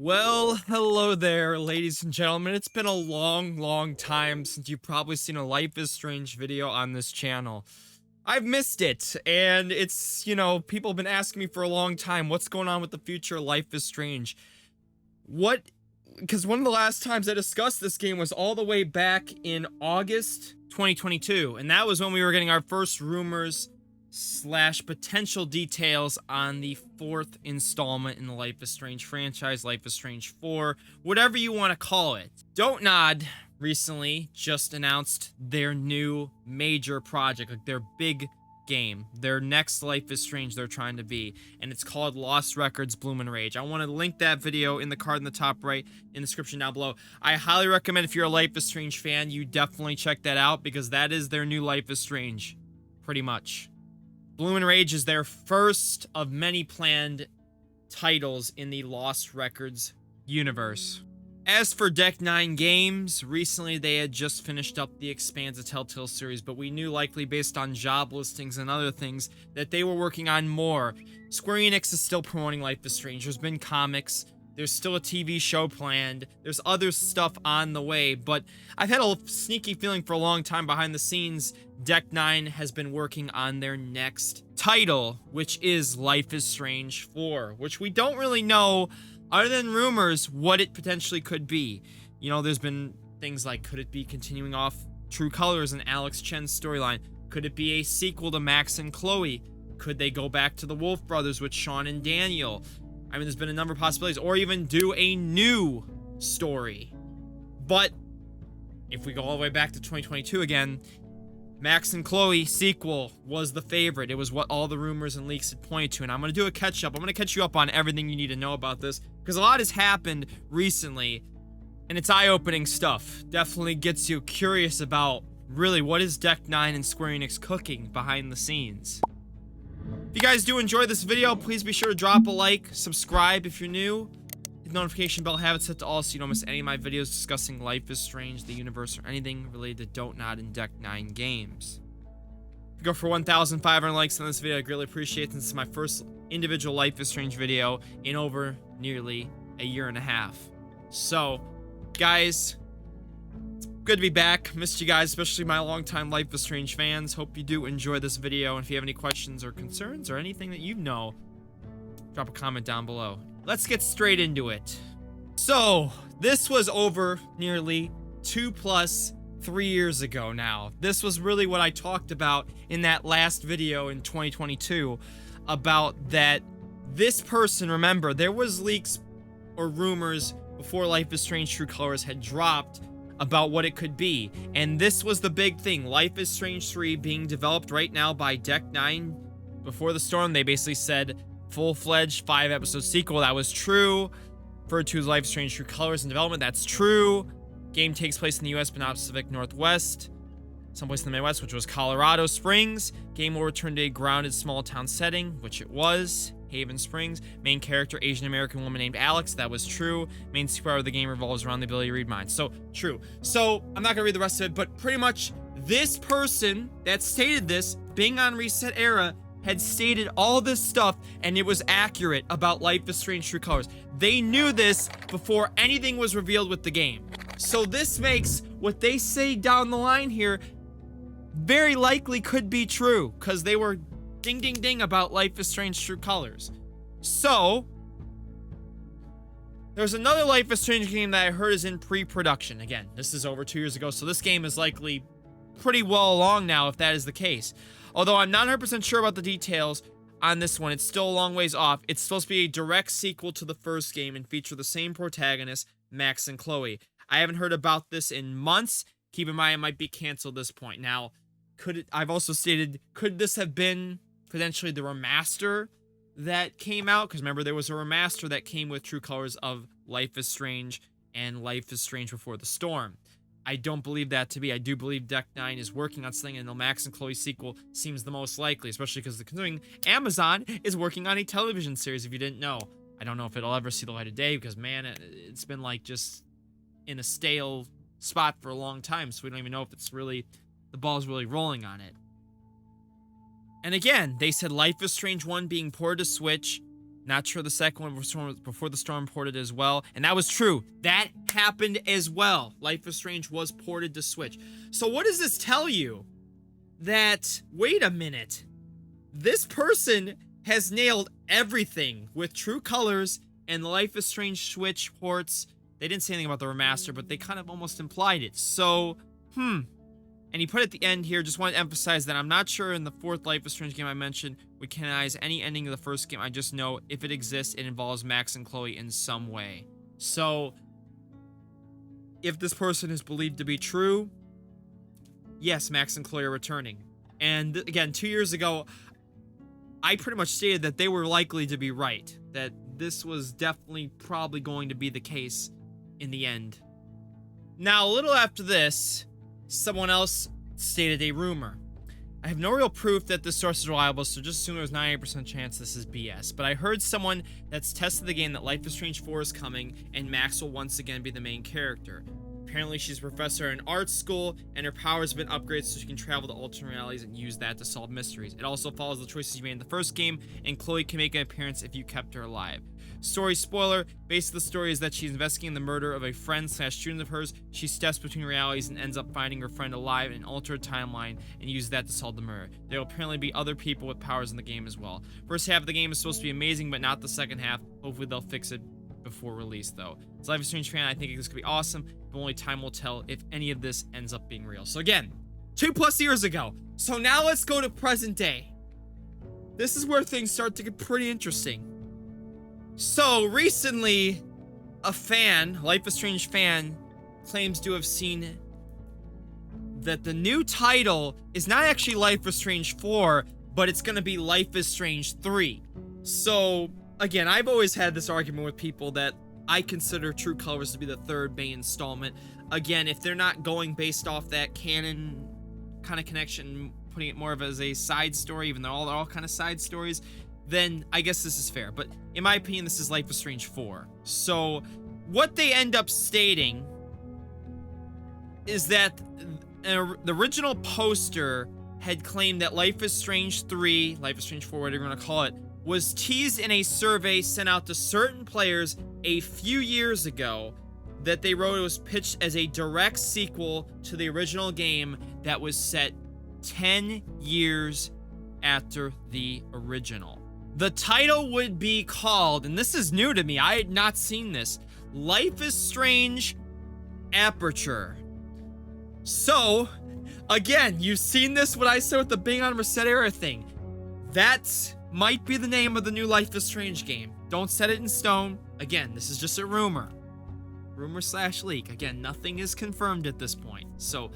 Well, hello there, ladies and gentlemen. It's been a long time since you've probably seen a Life is Strange video on this channel. I've missed it, and people have been asking me for a long time, what's going on with the future of Life is Strange? Because one of the last times I discussed this game was all the way back in August 2022, and that was when we were getting our first rumors / potential details on the 4th installment in the Life is Strange franchise, Life is Strange 4, whatever you want to call it. Don't Nod recently just announced their new major project, like their big game, their next Life is Strange they're trying to be, and it's called Lost Records Bloom and Rage. I want to link that video in the card in the top right, in the description down below. I highly recommend, if you're a Life is Strange fan, you definitely check that out, because that is their new Life is Strange, pretty much. Bloom and Rage is their first of many planned titles in the Lost Records universe. As for Deck 9 Games, recently they had just finished up the Expanse of Telltale series, but we knew, likely based on job listings and other things, that they were working on more. Square Enix is still promoting Life is Strange. There's been comics. There's still a TV show planned. There's other stuff on the way, but I've had a sneaky feeling for a long time behind the scenes, Deck 9 has been working on their next title, which is Life is Strange 4, which we don't really know, other than rumors, what it potentially could be. You know, there's been things like, could it be continuing off True Colors and Alex Chen's storyline? Could it be a sequel to Max and Chloe? Could they go back to the Wolf Brothers with Sean and Daniel? I mean, there's been a number of possibilities, or even do a new story. But if we go all the way back to 2022 again, Max and Chloe sequel was the favorite. It was what all the rumors and leaks had pointed to, and I'm going to do a catch-up. I'm going to catch you up on everything you need to know about this, because a lot has happened recently, and it's eye-opening stuff. Definitely gets you curious about, really, what is Deck 9 and Square Enix cooking behind the scenes. If you guys do enjoy this video, please be sure to drop a like, subscribe if you're new, hit the notification bell, have it set to all so you don't miss any of my videos discussing Life is Strange, the universe, or anything related to Don't Nod and Deck 9 games. If you go for 1,500 likes on this video, I greatly appreciate it, since this is my first individual Life is Strange video in over nearly a year and a half. So, guys, good to be back. Missed you guys, especially my longtime Life is Strange fans. Hope you do enjoy this video, and if you have any questions or concerns or anything that you know, drop a comment down below. Let's get straight into it. So, this was over nearly 3 years ago now. This was really what I talked about in that last video in 2022, about that this person, remember, there was leaks or rumors before Life is Strange True Colors had dropped about what it could be, and this was the big thing. Life is Strange 3 being developed right now by Deck 9. Before the storm, they basically said full-fledged 5-episode sequel. That was true. Referred to as Life is Strange True Colors in development. That's true. Game takes place in the US but not Pacific Northwest, someplace in the Midwest, which was Colorado Springs. Game will return to a grounded small town setting, which it was. Haven Springs. Main character, Asian American woman named Alex. That was true. Main superpower of the game revolves around the ability to read minds. So, true. So, I'm not gonna read the rest of it, but pretty much this person that stated this, being on Reset Era, had stated all this stuff, and it was accurate about Life is Strange True Colors. They knew this before anything was revealed with the game. So this makes what they say down the line here very likely could be true, because they were ding ding ding about Life is Strange True Colors. So, there's another Life is Strange game that I heard is in pre-production. Again, this is over 2 years ago, so this game is likely pretty well along now, if that is the case. Although I'm not 100% sure about the details on this one. It's still a long ways off. It's supposed to be a direct sequel to the first game and feature the same protagonists, Max and Chloe. I haven't heard about this in months. Keep in mind, it might be canceled at this point. Now, I've also stated, could this have been potentially the remaster that came out? Because remember, there was a remaster that came with True Colors of Life is Strange and Life is Strange Before the Storm. I don't believe that to be. I do believe Deck 9 is working on something, and the Max and Chloe sequel seems the most likely, especially because considering Amazon is working on a television series, if you didn't know. I don't know if it'll ever see the light of day, because, man, it's been, like, just in a stale spot for a long time, so we don't even know if it's really, the ball's really rolling on it. And again, they said Life is Strange 1 being ported to Switch, Not sure the second one before the storm ported as well. And that was true. That happened as well. Life is Strange was ported to Switch. So what does this tell you? That, wait a minute. This person has nailed everything with True Colors and the Life is Strange Switch ports. They didn't say anything about the remaster, but they kind of almost implied it. So, And he put at the end here, just want to emphasize that I'm not sure in the fourth Life is Strange game I mentioned we canonize any ending of the first game. I just know if it exists, it involves Max and Chloe in some way. So, if this person is believed to be true, yes, Max and Chloe are returning. And again, 2 years ago, I pretty much stated that they were likely to be right. That this was definitely probably going to be the case in the end. Now, a little after this, someone else stated a rumor. I have no real proof that this source is reliable, so just assume there's 98% chance this is BS. But I heard someone that's tested the game that Life is Strange 4 is coming, and Max will once again be the main character. Apparently, she's a professor in art school, and her powers have been upgraded so she can travel to alternate realities and use that to solve mysteries. It also follows the choices you made in the first game, and Chloe can make an appearance if you kept her alive. Story spoiler, basically the story is that she's investigating the murder of a friend/student of hers. She steps between realities and ends up finding her friend alive in an altered timeline and uses that to solve the murder. There will apparently be other people with powers in the game as well. First half of the game is supposed to be amazing, but not the second half. Hopefully they'll fix it before release though. As a Life is Strange fan, I think this could be awesome, but only time will tell if any of this ends up being real. So again, 2+ years ago. So now let's go to present day. This is where things start to get pretty interesting. So recently, a fan, Life is Strange fan, claims to have seen that the new title is not actually Life is Strange 4, but it's gonna be Life is Strange 3. So, again, I've always had this argument with people that I consider True Colors to be the third main installment. Again, if they're not going based off that canon kind of connection, putting it more of as a side story, even though they're all kind of side stories, then I guess this is fair. But in my opinion, this is Life is Strange 4. So what they end up stating is that the original poster had claimed that Life is Strange 3, Life is Strange 4, whatever you want to call it, was teased in a survey sent out to certain players a few years ago that they wrote it was pitched as a direct sequel to the original game that was set 10 years after the original. The title would be called, and this is new to me, I had not seen this, Life is Strange Aperture. So, again, you've seen this, what I said with the Bing on Reset Era thing. That might be the name of the new Life is Strange game. Don't set it in stone. Again, this is just a rumor. Rumor/leak. Again, nothing is confirmed at this point. So,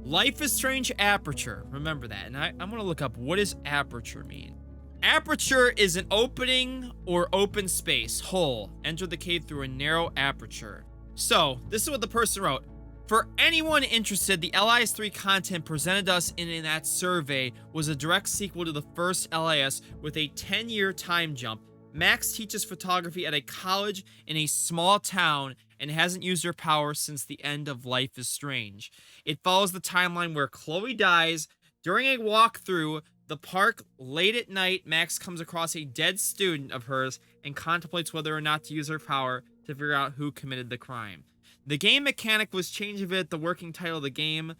Life is Strange Aperture. Remember that. And I'm going to look up, what does Aperture mean? Aperture is an opening or open space, hole. Enter the cave through a narrow aperture. So, this is what the person wrote. For anyone interested, the LIS3 content presented us in that survey was a direct sequel to the first LIS with a 10-year time jump. Max teaches photography at a college in a small town and hasn't used her power since the end of Life is Strange. It follows the timeline where Chloe dies. During a walkthrough the park late at night, Max comes across a dead student of hers and contemplates whether or not to use her power to figure out who committed the crime. The game mechanic was changed a bit. The working title of the game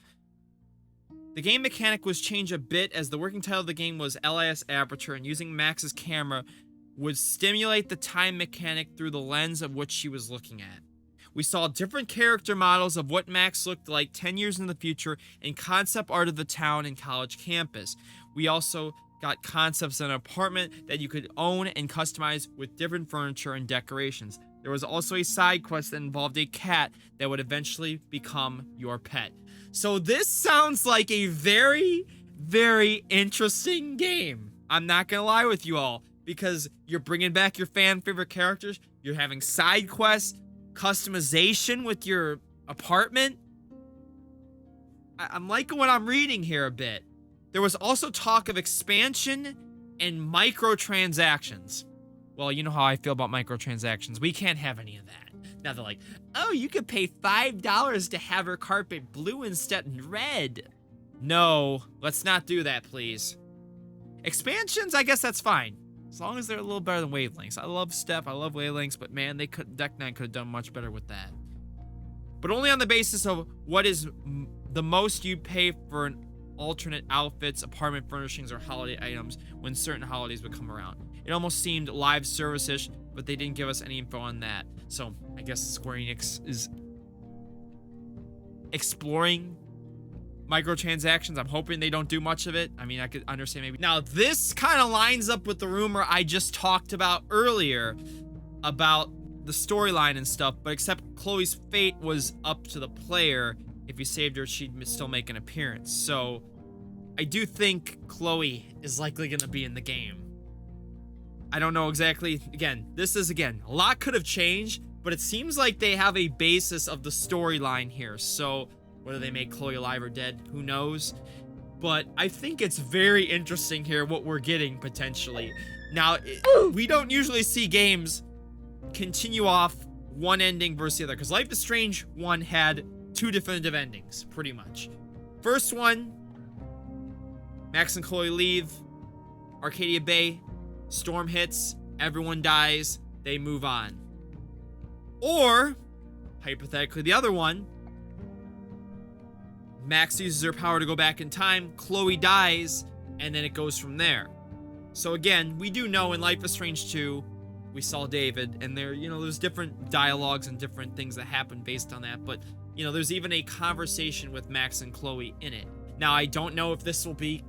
mechanic was changed a bit as the working title of the game was LIS Aperture, and using Max's camera would stimulate the time mechanic through the lens of which she was looking at. We saw different character models of what Max looked like 10 years in the future and concept art of the town and college campus. We also got concepts of an apartment that you could own and customize with different furniture and decorations. There was also a side quest that involved a cat that would eventually become your pet. So this sounds like a very, very interesting game. I'm not gonna lie with you all, because you're bringing back your fan favorite characters, you're having side quests, customization with your apartment. I'm liking what I'm reading here a bit. There was also talk of expansion and microtransactions. Well, you know how I feel about microtransactions. We can't have any of that. Now they're like, oh, you could pay $5 to have her carpet blue instead of red. No, let's not do that, please. Expansions, I guess that's fine. As long as they're a little better than wavelengths. I love Step, I love wavelengths, but man, Deck 9 could have done much better with that. But only on the basis of what is the most you'd pay for an alternate outfits, apartment furnishings, or holiday items when certain holidays would come around. It almost seemed live service-ish, but they didn't give us any info on that. So I guess Square Enix is exploring microtransactions. I'm hoping they don't do much of it. I mean, I could understand maybe. Now, this kind of lines up with the rumor I just talked about earlier about the storyline and stuff, but except Chloe's fate was up to the player. If you saved her, she'd still make an appearance. So I do think Chloe is likely going to be in the game. I don't know exactly. Again, a lot could have changed, but it seems like they have a basis of the storyline here. So whether they make Chloe alive or dead, who knows? But I think it's very interesting here what we're getting potentially. Now, we don't usually see games continue off one ending versus the other, because Life is Strange 1 had 2 definitive endings, pretty much. First one, Max and Chloe leave Arcadia Bay, storm hits, everyone dies, they move on. Or, hypothetically, the other one, Max uses her power to go back in time, Chloe dies, and then it goes from there. So again, we do know in Life is Strange 2, we saw David, and there, there's different dialogues and different things that happen based on that, but, there's even a conversation with Max and Chloe in it. Now, I don't know if this will be,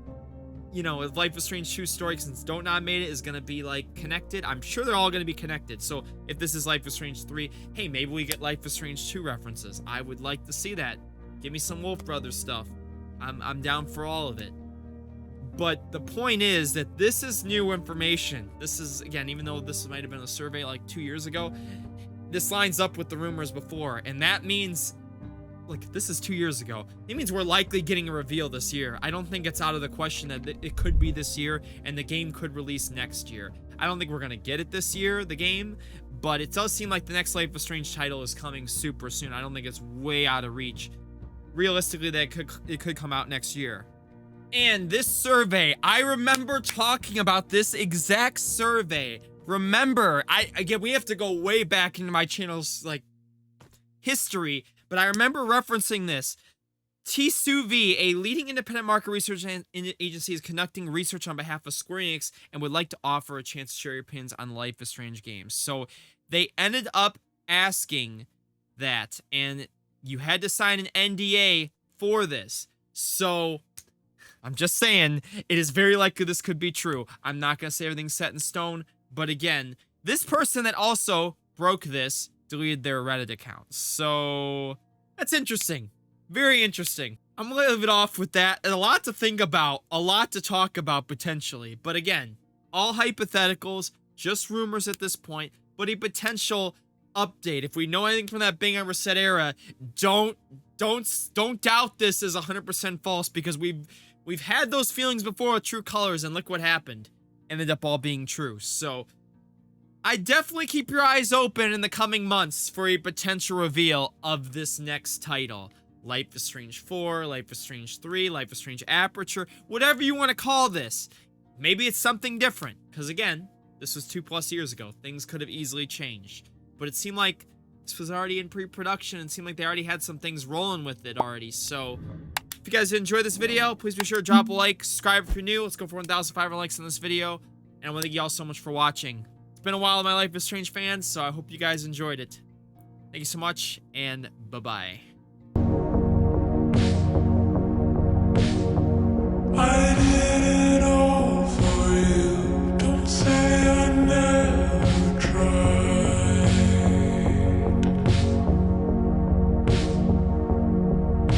if Life is Strange 2 story, since Don't Nod made it, is going to be, connected. I'm sure they're all going to be connected, so if this is Life is Strange 3, hey, maybe we get Life is Strange 2 references. I would like to see that. Give me some Wolf Brothers stuff. I'm down for all of it. But the point is that this is new information. This is, again, even though this might have been a survey 2 years ago, this lines up with the rumors before. And that means, this is 2 years ago. It means we're likely getting a reveal this year. I don't think it's out of the question that it could be this year and the game could release next year. I don't think we're going to get it this year, the game, but it does seem like the next Life is Strange title is coming super soon. I don't think it's way out of reach. Realistically, that it could come out next year. And this survey, I remember talking about this exact survey. Remember, again, we have to go way back into my channel's history, but I remember referencing this. TSUV, a leading independent market research agency, is conducting research on behalf of Square Enix and would like to offer a chance to share your opinions on Life is Strange games. So they ended up asking that, and you had to sign an NDA for this. So I'm just saying, it is very likely this could be true. I'm not going to say everything's set in stone, but again, this person that also broke this deleted their Reddit account. So that's interesting. Very interesting. I'm going to leave it off with that. And a lot to think about, a lot to talk about potentially. But again, all hypotheticals, just rumors at this point, but a potential update. If we know anything from that Bing and Reset era, don't doubt this is 100% false, because we've had those feelings before with True Colors, and look what happened. Ended up all being true. So I definitely keep your eyes open in the coming months for a potential reveal of this next title. Life is Strange 4, Life is Strange 3, Life is Strange Aperture, whatever you want to call this. Maybe it's something different, because again, this was 2+ years ago. Things could have easily changed. But it seemed like this was already in pre-production, and it seemed like they already had some things rolling with it already. So if you guys enjoyed this video, please be sure to drop a like, subscribe if you're new. Let's go for 1,500 likes on this video. And I want to thank you all so much for watching. It's been a while, my Life is Strange fans, so I hope you guys enjoyed it. Thank you so much, and bye-bye.